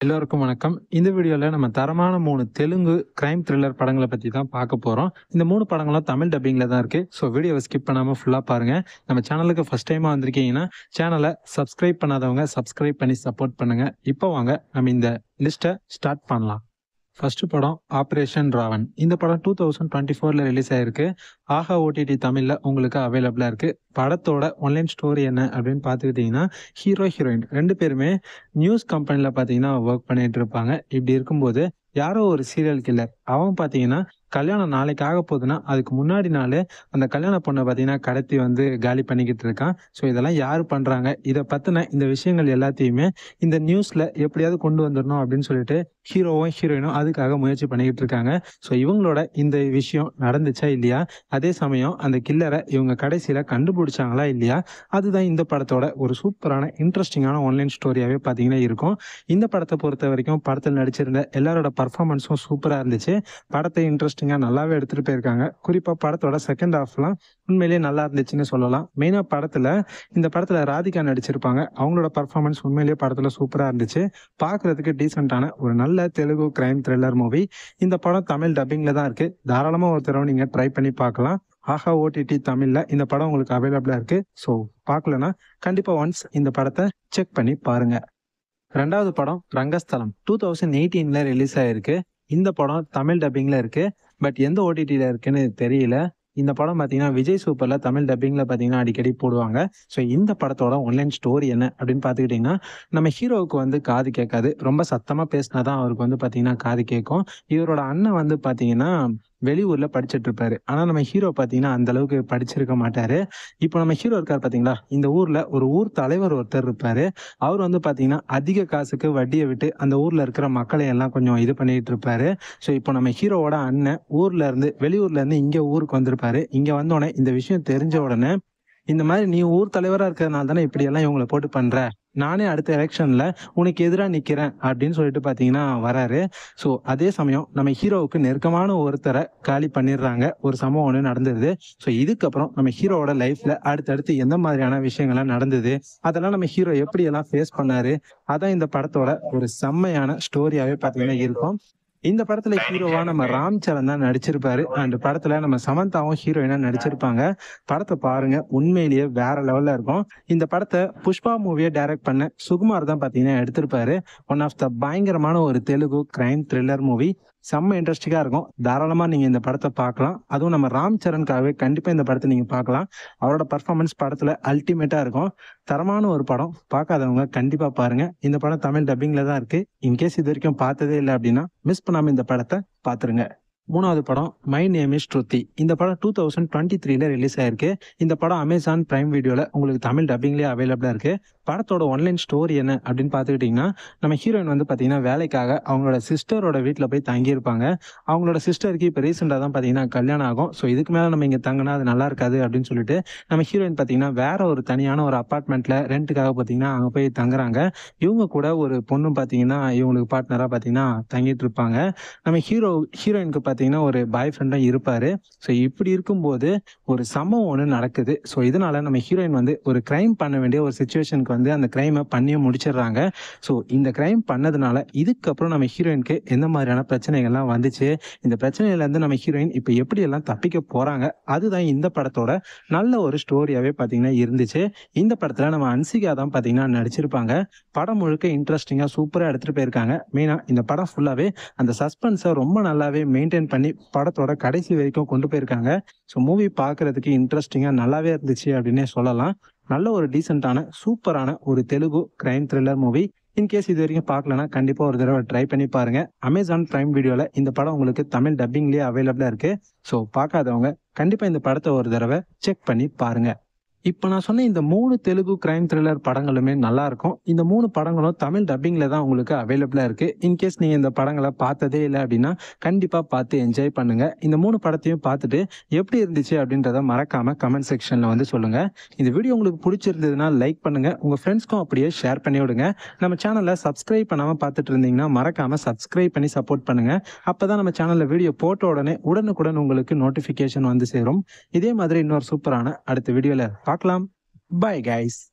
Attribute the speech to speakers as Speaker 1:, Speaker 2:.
Speaker 1: எல்லோருக்கும் வணக்கம். இந்த வீடியோல நம்ம தரமான 3 தெலுங்கு கிரைம் த்ரில்லர் படங்கள பத்தி தான் பார்க்க போறோம். இந்த 3 படங்களும் தமிழ் டப்பிங்ல தான் இருக்கு. ஸோ வீடியோவ ஸ்கிப் பண்ணாம ஃபுல்லா பாருங்க. நம்ம சேனலுக்கு ஃபர்ஸ்ட் டைமா வந்திருக்கீங்கன்னா, சேனல சப்ஸ்கிரைப் பண்ணாதவங்க சப்ஸ்கிரைப் பண்ணி சப்போர்ட் பண்ணுங்க. இப்போ வாங்க நம்ம இந்த லிஸ்ட்ட ஸ்டார்ட் பண்ணலாம். ஃபர்ஸ்ட் படம் ஆபரேஷன் ராவன். இந்த படம் 2024ல ரிலீஸ் ஆயிருக்கு. ஆஹா ஓடிடி தமிழ்ல உங்களுக்கு அவைலபிளா இருக்கு. படத்தோட ஒன்லைன் ஸ்டோரி என்ன அப்படின்னு பார்த்துக்கிட்டிங்கன்னா, ஹீரோ ஹீரோயின் 2 பேருமே நியூஸ் கம்பெனில பார்த்தீங்கன்னா ஒர்க் பண்ணிட்டு இருப்பாங்க. இப்படி இருக்கும்போது யாரோ ஒரு சீரியல் கில்லர் அவன் பார்த்தீங்கன்னா கல்யாணம் நாளைக்கு ஆக போகுதுன்னா அதுக்கு முன்னாடி நாள் அந்த கல்யாண பொண்ணை பார்த்தீங்கன்னா கடத்தி வந்து காலி பண்ணிக்கிட்டு இருக்கான். ஸோ இதெல்லாம் யார் பண்ணுறாங்க, இதை பற்றின இந்த விஷயங்கள் எல்லாத்தையுமே இந்த நியூஸில் எப்படியாவது கொண்டு வந்துடணும் அப்படின்னு சொல்லிட்டு ஹீரோவும் ஹீரோயினும் அதுக்காக முயற்சி பண்ணிக்கிட்டு இருக்காங்க. ஸோ இவங்களோட இந்த விஷயம் நடந்துச்சா இல்லையா, அதே சமயம் அந்த கில்லரை இவங்க கடைசியில் கண்டுபிடிச்சாங்களா இல்லையா, அதுதான் இந்த படத்தோட ஒரு சூப்பரான இன்ட்ரெஸ்டிங்கான ஆன்லைன் ஸ்டோரியாகவே பார்த்தீங்கன்னா இருக்கும். இந்த படத்தை பொறுத்த வரைக்கும் படத்தில் நடிச்சிருந்த எல்லாரோட பர்ஃபார்மன்ஸும் சூப்பராக இருந்துச்சு. படத்தை இன்ட்ரெஸ்டிங்காக நல்லாவே எடுத்துகிட்டு போயிருக்காங்க. குறிப்பாக படத்தோட செகண்ட் ஹாஃப்லாம் உண்மையிலேயே நல்லா இருந்துச்சுன்னு சொல்லலாம். மெயினாக இந்த படத்தில் ராதிகா நடிச்சிருப்பாங்க. அவங்களோட பர்ஃபார்மன்ஸ் உண்மையிலேயே படத்தில் சூப்பராக இருந்துச்சு. பார்க்குறதுக்கு டீசெண்டான ஒரு நல்ல தெலுங்கு கிரைம் த்ரில்லர் மூவி. இந்த படம் தமிழ் டப்பிங்கில் தான் இருக்குது. தாராளமாக ஒரு தடவை நீங்கள் ட்ரை பண்ணி பார்க்கலாம். ஆஹா ஓடிடி தமிழில் இந்த படம் உங்களுக்கு அவைலபிளாக இருக்குது. ஸோ பார்க்கலன்னா கண்டிப்பாக ஒன்ஸ் இந்த படத்தை செக் பண்ணி பாருங்கள். ரெண்டாவது படம் ரங்கஸ்தலம் 2018ல ரிலீஸ் ஆயிருக்கு. இந்த படம் தமிழ் டப்பிங்ல இருக்கு. பட் எந்த ஓடிடியில் இருக்குன்னு தெரியல. இந்த படம் பார்த்தீங்கன்னா விஜய் சூப்பர்ல தமிழ் டப்பிங்ல பார்த்தீங்கன்னா அடிக்கடி போடுவாங்க. ஸோ இந்த படத்தோட ஒன்லைன் ஸ்டோரி என்ன அப்படின்னு பார்த்துக்கிட்டிங்கன்னா, நம்ம ஹீரோவுக்கு வந்து காது கேட்காது. ரொம்ப சத்தமாக பேசினா தான் அவருக்கு வந்து பார்த்தீங்கன்னா காது கேட்கும். இவரோட அண்ணன் வந்து பார்த்தீங்கன்னா வெளியூர்ல படிச்சுட்டு இருப்பாரு. ஆனா நம்ம ஹீரோ பார்த்தீங்கன்னா அந்த அளவுக்கு படிச்சிருக்க மாட்டாரு. இப்போ நம்ம ஹீரோ இருக்காரு பார்த்தீங்களா, இந்த ஊர்ல ஒரு ஊர் தலைவர் ஒருத்தர் இருப்பாரு. அவர் வந்து பார்த்தீங்கன்னா அதிக காசுக்கு வட்டியை விட்டு அந்த ஊர்ல இருக்கிற மக்களை எல்லாம் கொஞ்சம் இது பண்ணிட்டு இருப்பாரு. ஸோ இப்போ நம்ம ஹீரோவோட அண்ணன் வெளியூர்ல இருந்து இங்க ஊருக்கு வந்திருப்பாரு. இங்க வந்தோடனே இந்த விஷயம் தெரிஞ்ச உடனே, இந்த மாதிரி நீ ஊர் தலைவரா இருக்கிறதுனால தானே இப்படி எல்லாம் இவங்களை போட்டு பண்ற, நானே அடுத்த எலெக்ஷன்ல உனக்கு எதிராக நிக்கிறேன் அப்படின்னு சொல்லிட்டு பாத்தீங்கன்னா வராரு. ஸோ அதே சமயம் நம்ம ஹீரோவுக்கு நெருக்கமான ஒருத்தரை காலி பண்ணிடுறாங்க. ஒரு சம்பவம் ஒன்று நடந்தது. ஸோ இதுக்கப்புறம் நம்ம ஹீரோவோட லைஃப்ல அடுத்தடுத்து எந்த மாதிரியான விஷயங்கள்லாம் நடந்தது, அதெல்லாம் நம்ம ஹீரோ எப்படி எல்லாம் ஃபேஸ் பண்ணாரு, அதான் இந்த படத்தோட ஒரு செம்மையான ஸ்டோரியாவே பாத்தீங்கன்னா இருக்கும். இந்த படத்துல ஹீரோவா நம்ம ராம் சரண் தான் நடிச்சிருப்பாரு. அண்ட் படத்துல நம்ம சமந்தாவும் ஹீரோயினா நடிச்சிருப்பாங்க. படத்தை பாருங்க, உண்மையிலேயே வேற லெவல்ல இருக்கும். இந்த படத்தை புஷ்பா மூவியை டைரக்ட் பண்ண சுகுமார் தான் பாத்தீங்கன்னா எடுத்திருப்பாரு. ஒன் ஆஃப் த பயங்கரமான ஒரு தெலுங்கு கிரைம் த்ரில்லர் மூவி. செம்ம இன்ட்ரெஸ்டிங்கா இருக்கும். தாராளமா நீங்க இந்த படத்தை பார்க்கலாம். அதுவும் நம்ம ராம் சரணுக்காகவே கண்டிப்பா இந்த படத்தை நீங்க பார்க்கலாம். அவரோட பர்ஃபார்மன்ஸ் படத்துல அல்டிமேட்டா இருக்கும். தரமான ஒரு படம். பார்க்காதவங்க கண்டிப்பா பாருங்க. இந்த படம் தமிழ் டப்பிங்ல தான் இருக்கு. இன்கேஸ் இது வரைக்கும் பார்த்ததே இல்லை அப்படின்னா மிஸ் பண்ணாம இந்த படத்தை பார்த்துருங்க. மூணாவது படம் மை நேம் இஸ் ஸ்ருதி. இந்த படம் 2023ல ரிலீஸ் ஆயிருக்கு. இந்த படம் அமேசான் பிரைம் வீடியோல உங்களுக்கு தமிழ் டப்பிங்லேயே அவைலபிளா இருக்கு. படத்தோட ஒன்லைன் ஸ்டோரி என்ன அப்படின்னு பார்த்துக்கிட்டிங்கன்னா, நம்ம ஹீரோயின் வந்து பார்த்தீங்கன்னா வேலைக்காக அவங்களோட சிஸ்டரோட வீட்டில் போய் தங்கியிருப்பாங்க. அவங்களோட சிஸ்டருக்கு இப்போ ரீசெண்டாக தான் பார்த்தீங்கன்னா கல்யாணம் ஆகும். ஸோ இதுக்கு மேலே நம்ம இங்கே தங்கினா அது நல்லா இருக்காது அப்படின்னு சொல்லிட்டு நம்ம ஹீரோயின் பார்த்தீங்கன்னா வேற ஒரு தனியான ஒரு அப்பார்ட்மெண்ட்டில் ரெண்ட்டுக்காக பார்த்தீங்கன்னா அங்கே போய் தங்குறாங்க. இவங்க கூட ஒரு பொண்ணும் பார்த்தீங்கன்னா இவங்களுக்கு பார்ட்னராக பார்த்தீங்கன்னா தங்கிட்டு இருப்பாங்க. நம்ம ஹீரோயினுக்கு பார்த்தீங்கன்னா ஒரு பாய் ஃப்ரெண்டும் இருப்பார். ஸோ இப்படி இருக்கும்போது ஒரு சம்பவம் ஒன்று நடக்குது. ஸோ இதனால நம்ம ஹீரோயின் வந்து ஒரு கிரைம் பண்ண வேண்டிய ஒரு சுச்சுவேஷனுக்கு வந்து அந்த கிரைமை பண்ணியே முடிச்சிடுறாங்க. ஸோ இந்த கிரைம் பண்ணதுனால இதுக்கப்புறம் நம்ம ஹீரோயினுக்கு எந்த மாதிரியான பிரச்சனைகள்லாம் வந்துச்சு, இந்த பிரச்சனையிலேருந்து நம்ம ஹீரோயின் இப்போ எப்படியெல்லாம் தப்பிக்க போகிறாங்க, அதுதான் இந்த படத்தோட நல்ல ஒரு ஸ்டோரியாகவே பார்த்தீங்கன்னா இருந்துச்சு. இந்த படத்தில் நம்ம அன்சிகா தான் பார்த்தீங்கன்னா நடிச்சிருப்பாங்க. படம் முழுக்க இன்ட்ரெஸ்டிங்காக சூப்பராக எடுத்துகிட்டு போயிருக்காங்க. மெயினாக இந்த படம் ஃபுல்லாகவே அந்த சஸ்பென்ஸை ரொம்ப நல்லாவே மெயின்டைன் பண்ணி படத்தோட கடைசி வரைக்கும் கொண்டு போயிருக்காங்க. ஸோ மூவி பார்க்குறதுக்கு இன்ட்ரெஸ்டிங்காக நல்லாவே இருந்துச்சு அப்படின்னே சொல்லலாம். நல்ல ஒரு டீசெண்டான சூப்பரான ஒரு Telugu crime thriller movie. In case இது வரைக்கும் பார்க்கலன்னா கண்டிப்பாக ஒரு தடவை ட்ரை பண்ணி பாருங்க. அமேசான் பிரைம் வீடியோவில் இந்த படம் உங்களுக்கு தமிழ் டப்பிங்லேயே அவைலபிளாக இருக்கு. ஸோ பார்க்காதவங்க கண்டிப்பாக இந்த படத்தை ஒரு தடவை செக் பண்ணி பாருங்க. இப்போ நான் சொன்ன இந்த 3 தெலுங்கு கிரைம் த்ரில்லர் படங்களுமே நல்லா இருக்கும். இந்த 3 படங்களும் தமிழ் டப்பிங்ல தான் உங்களுக்கு அவைலபிளா இருக்கு. இன்கேஸ் நீங்க இந்த படங்களை பார்த்ததே இல்லை அப்படின்னா கண்டிப்பா பார்த்து என்ஜாய் பண்ணுங்க. இந்த 3 படத்தையும் பார்த்துட்டு எப்படி இருந்துச்சு அப்படின்றத மறக்காம கமெண்ட் செக்ஷன்ல வந்து சொல்லுங்க. இந்த வீடியோ உங்களுக்கு பிடிச்சிருந்ததுன்னா லைக் பண்ணுங்க, உங்க ஃப்ரெண்ட்ஸ்க்கும் அப்படியே ஷேர் பண்ணி விடுங்க. நம்ம சேனலை சப்ஸ்கிரைப் பண்ணாம பார்த்துட்டு இருந்தீங்கன்னா மறக்காம சப்ஸ்கிரைப் பண்ணி சப்போர்ட் பண்ணுங்க. அப்பதான் நம்ம சேனல்ல வீடியோ போட்ட உடனே உடனுக்குடன் உங்களுக்கு நோட்டிபிகேஷன் வந்து சேரும். இதே மாதிரி இன்னொரு சூப்பரான அடுத்த வீடியோல பார்க்கலாம். Bye guys.